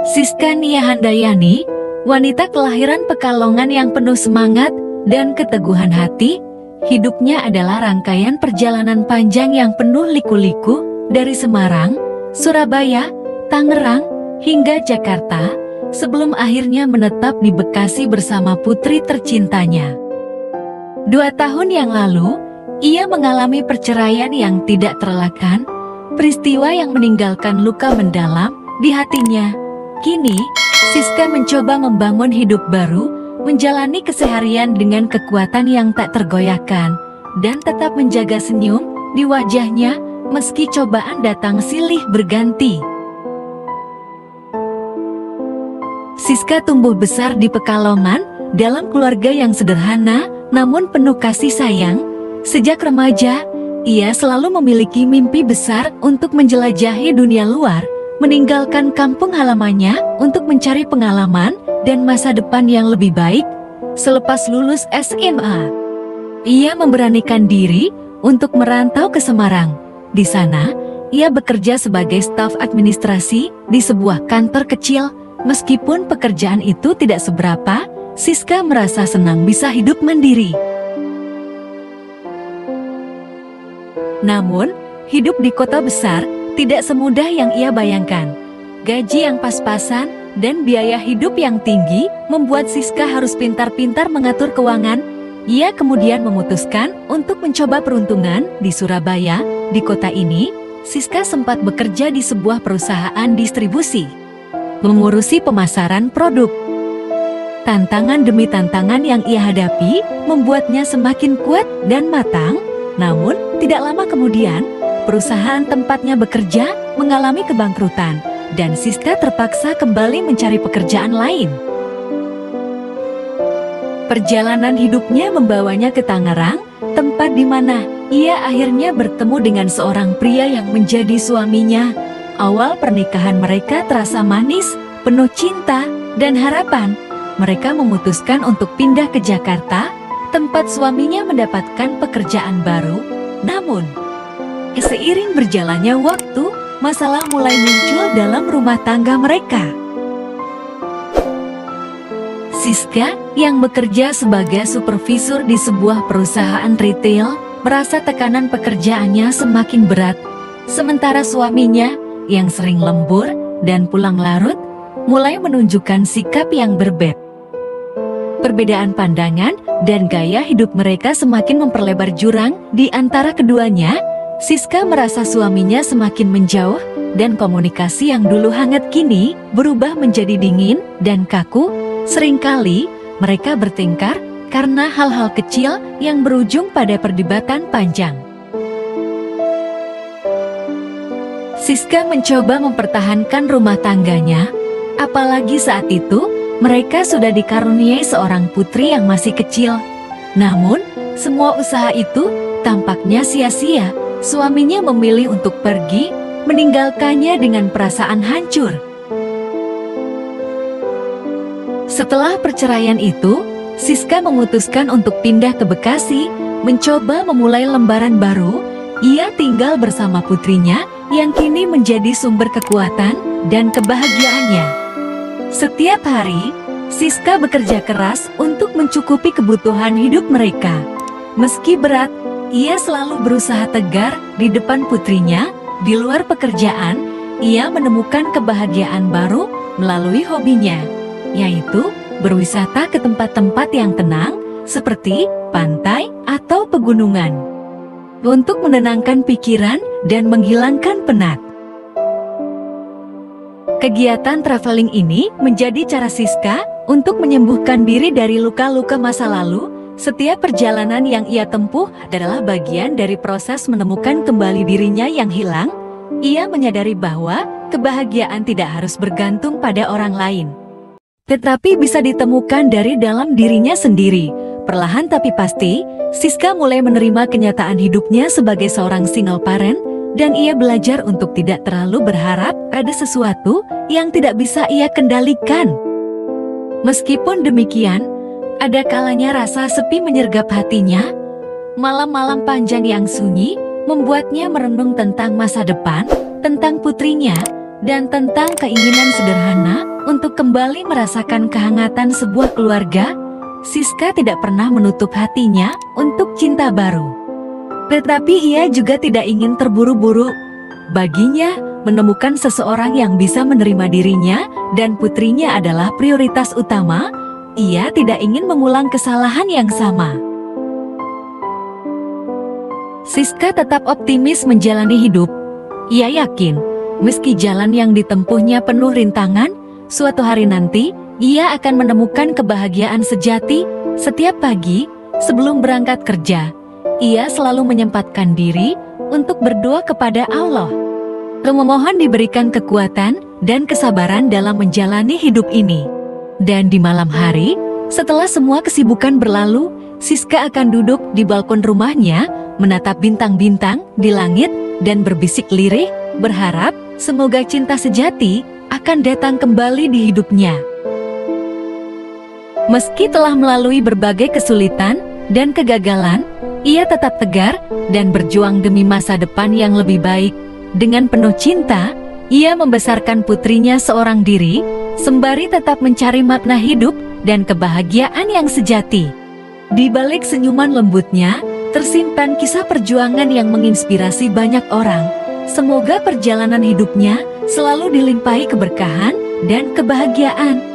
Siska Nia Handayani, wanita kelahiran Pekalongan yang penuh semangat dan keteguhan hati. Hidupnya adalah rangkaian perjalanan panjang yang penuh liku-liku dari Semarang, Surabaya, Tangerang, hingga Jakarta, sebelum akhirnya menetap di Bekasi bersama putri tercintanya. 2 tahun yang lalu, ia mengalami perceraian yang tidak terelakkan, peristiwa yang meninggalkan luka mendalam di hatinya. Kini, Siska mencoba membangun hidup baru, menjalani keseharian dengan kekuatan yang tak tergoyahkan, dan tetap menjaga senyum di wajahnya meski cobaan datang silih berganti. Siska tumbuh besar di Pekalongan dalam keluarga yang sederhana namun penuh kasih sayang. Sejak remaja, ia selalu memiliki mimpi besar untuk menjelajahi dunia luar, meninggalkan kampung halamannya untuk mencari pengalaman dan masa depan yang lebih baik. Selepas lulus SMA, ia memberanikan diri untuk merantau ke Semarang. Di sana, ia bekerja sebagai staf administrasi di sebuah kantor kecil. Meskipun pekerjaan itu tidak seberapa, Siska merasa senang bisa hidup mandiri. Namun, hidup di kota besar tidak semudah yang ia bayangkan. Gaji yang pas-pasan dan biaya hidup yang tinggi membuat Siska harus pintar-pintar mengatur keuangan. Ia kemudian memutuskan untuk mencoba peruntungan di Surabaya. Di kota ini, Siska sempat bekerja di sebuah perusahaan distribusi, mengurusi pemasaran produk. Tantangan demi tantangan yang ia hadapi membuatnya semakin kuat dan matang. Namun, tidak lama kemudian, perusahaan tempatnya bekerja mengalami kebangkrutan, dan Siska terpaksa kembali mencari pekerjaan lain. Perjalanan hidupnya membawanya ke Tangerang, tempat di mana ia akhirnya bertemu dengan seorang pria yang menjadi suaminya. Awal pernikahan mereka terasa manis, penuh cinta dan harapan. Mereka memutuskan untuk pindah ke Jakarta, tempat suaminya mendapatkan pekerjaan baru. Namun, seiring berjalannya waktu, masalah mulai muncul dalam rumah tangga mereka. Siska, yang bekerja sebagai supervisor di sebuah perusahaan retail, merasa tekanan pekerjaannya semakin berat. Sementara suaminya, yang sering lembur dan pulang larut, mulai menunjukkan sikap yang berbeda. Perbedaan pandangan dan gaya hidup mereka semakin memperlebar jurang di antara keduanya. Siska merasa suaminya semakin menjauh, dan komunikasi yang dulu hangat kini berubah menjadi dingin dan kaku. Seringkali mereka bertengkar karena hal-hal kecil yang berujung pada perdebatan panjang. Siska mencoba mempertahankan rumah tangganya, apalagi saat itu mereka sudah dikaruniai seorang putri yang masih kecil. Namun, semua usaha itu tampaknya sia-sia. Suaminya memilih untuk pergi, meninggalkannya dengan perasaan hancur. Setelah perceraian itu, Siska memutuskan untuk pindah ke Bekasi, mencoba memulai lembaran baru. Ia tinggal bersama putrinya yang kini menjadi sumber kekuatan dan kebahagiaannya. Setiap hari, Siska bekerja keras untuk mencukupi kebutuhan hidup mereka. Meski berat, ia selalu berusaha tegar di depan putrinya. Di luar pekerjaan, ia menemukan kebahagiaan baru melalui hobinya, yaitu berwisata ke tempat-tempat yang tenang seperti pantai atau pegunungan, untuk menenangkan pikiran dan menghilangkan penat. Kegiatan traveling ini menjadi cara Siska untuk menyembuhkan diri dari luka-luka masa lalu. Setiap perjalanan yang ia tempuh adalah bagian dari proses menemukan kembali dirinya yang hilang. Ia menyadari bahwa kebahagiaan tidak harus bergantung pada orang lain, tetapi bisa ditemukan dari dalam dirinya sendiri. Perlahan tapi pasti, Siska mulai menerima kenyataan hidupnya sebagai seorang single parent, dan ia belajar untuk tidak terlalu berharap pada sesuatu yang tidak bisa ia kendalikan. Meskipun demikian, ada kalanya rasa sepi menyergap hatinya. Malam-malam panjang yang sunyi membuatnya merenung tentang masa depan, tentang putrinya, dan tentang keinginan sederhana untuk kembali merasakan kehangatan sebuah keluarga, Siska tidak pernah menutup hatinya untuk cinta baru. Tetapi ia juga tidak ingin terburu-buru. Baginya, menemukan seseorang yang bisa menerima dirinya dan putrinya adalah prioritas utama. Ia tidak ingin mengulang kesalahan yang sama. Siska tetap optimis menjalani hidup. Ia yakin, meski jalan yang ditempuhnya penuh rintangan, suatu hari nanti ia akan menemukan kebahagiaan sejati. Setiap pagi sebelum berangkat kerja, ia selalu menyempatkan diri untuk berdoa kepada Allah. Memohon diberikan kekuatan dan kesabaran dalam menjalani hidup ini. Dan di malam hari, setelah semua kesibukan berlalu, Siska akan duduk di balkon rumahnya, menatap bintang-bintang di langit dan berbisik lirih, berharap semoga cinta sejati akan datang kembali di hidupnya. Meski telah melalui berbagai kesulitan dan kegagalan, ia tetap tegar dan berjuang demi masa depan yang lebih baik. Dengan penuh cinta, ia membesarkan putrinya seorang diri, sembari tetap mencari makna hidup dan kebahagiaan yang sejati. Di balik senyuman lembutnya, tersimpan kisah perjuangan yang menginspirasi banyak orang. Semoga perjalanan hidupnya selalu dilimpahi keberkahan dan kebahagiaan.